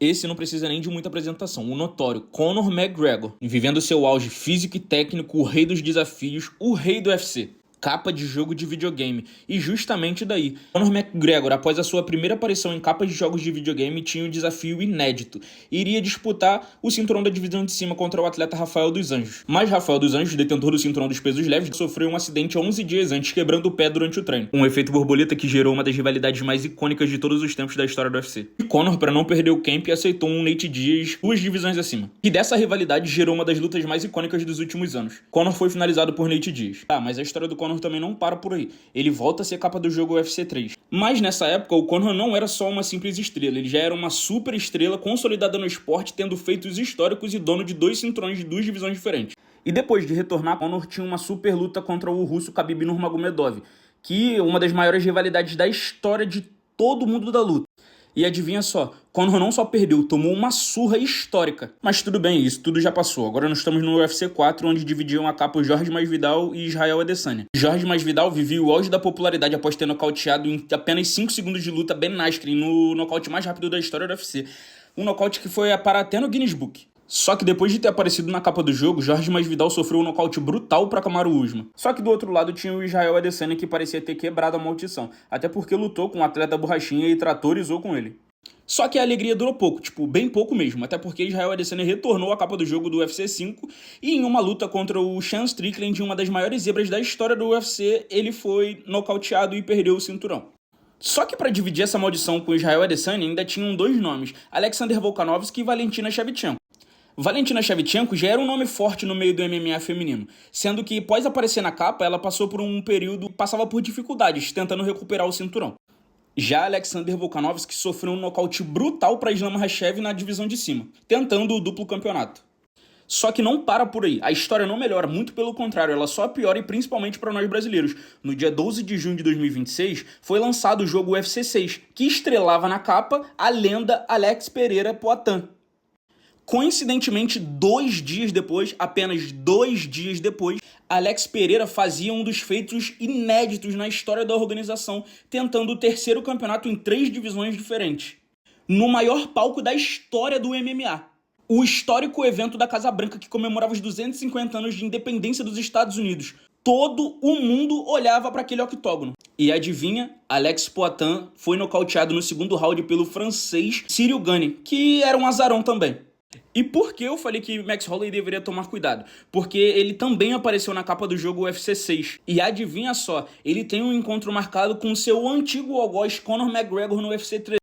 Esse não precisa nem de muita apresentação, o notório Conor McGregor, vivendo seu auge físico e técnico, o rei dos desafios, o rei do UFC. Capa de jogo de videogame. E justamente daí, Conor McGregor, após a sua primeira aparição em capas de jogos de videogame, tinha um desafio inédito. Iria disputar o cinturão da divisão de cima contra o atleta Rafael dos Anjos. Mas Rafael dos Anjos, detentor do cinturão dos pesos leves, sofreu um acidente 11 dias antes, quebrando o pé durante o treino. Um efeito borboleta que gerou uma das rivalidades mais icônicas de todos os tempos da história do UFC. E Conor, para não perder o camp, aceitou um Nate Diaz 2 divisões acima. E dessa rivalidade gerou uma das lutas mais icônicas dos últimos anos. Conor foi finalizado por Nate Diaz. Mas a história do Conor também não para por aí. Ele volta a ser capa do jogo UFC 3. Mas nessa época, o Conor não era só uma simples estrela, ele já era uma super estrela consolidada no esporte, tendo feitos históricos e dono de 2 cinturões de 2 divisões diferentes. E depois de retornar, Conor tinha uma super luta contra o russo Khabib Nurmagomedov, que é uma das maiores rivalidades da história de todo mundo da luta. E adivinha só, Conor não só perdeu, tomou uma surra histórica. Mas tudo bem, isso tudo já passou. Agora nós estamos no UFC 4, onde dividiam a capa Jorge Masvidal e Israel Adesanya. Jorge Masvidal vivia o auge da popularidade após ter nocauteado em apenas 5 segundos de luta Ben Askren no nocaute mais rápido da história do UFC. Um nocaute que foi parar até no Guinness Book. Só que depois de ter aparecido na capa do jogo, Jorge Masvidal sofreu um nocaute brutal para Kamaru Usman. Só que do outro lado tinha o Israel Adesanya, que parecia ter quebrado a maldição, até porque lutou com um atleta borrachinha e tratorizou com ele. Só que a alegria durou pouco, bem pouco mesmo, até porque Israel Adesanya retornou à capa do jogo do UFC 5 e em uma luta contra o Sean Strickland, uma das maiores zebras da história do UFC, ele foi nocauteado e perdeu o cinturão. Só que para dividir essa maldição com Israel Adesanya ainda tinham 2 nomes, Alexander Volkanovski e Valentina Shevchenko. Valentina Shevchenko já era um nome forte no meio do MMA feminino, sendo que após aparecer na capa, ela passou por um período, passava por dificuldades, tentando recuperar o cinturão. Já Alexander Volkanovski sofreu um nocaute brutal para Islam Makhachev na divisão de cima, tentando o duplo campeonato. Só que não para por aí, a história não melhora, muito pelo contrário, ela só piora e principalmente para nós brasileiros. No dia 12 de junho de 2026, foi lançado o jogo UFC 6, que estrelava na capa a lenda Alex Pereira Poatan. Coincidentemente, 2 dias depois, apenas 2 dias depois, Alex Pereira fazia um dos feitos inéditos na história da organização, tentando o 3º campeonato em 3 divisões diferentes, no maior palco da história do MMA. O histórico evento da Casa Branca que comemorava os 250 anos de independência dos Estados Unidos. Todo o mundo olhava para aquele octógono. E adivinha, Alex Poatan foi nocauteado no 2º round pelo francês Cyril Gane, que era um azarão também. E por que eu falei que Max Holloway deveria tomar cuidado? Porque ele também apareceu na capa do jogo UFC 6. E adivinha só, ele tem um encontro marcado com seu antigo algoz Conor McGregor no UFC 3.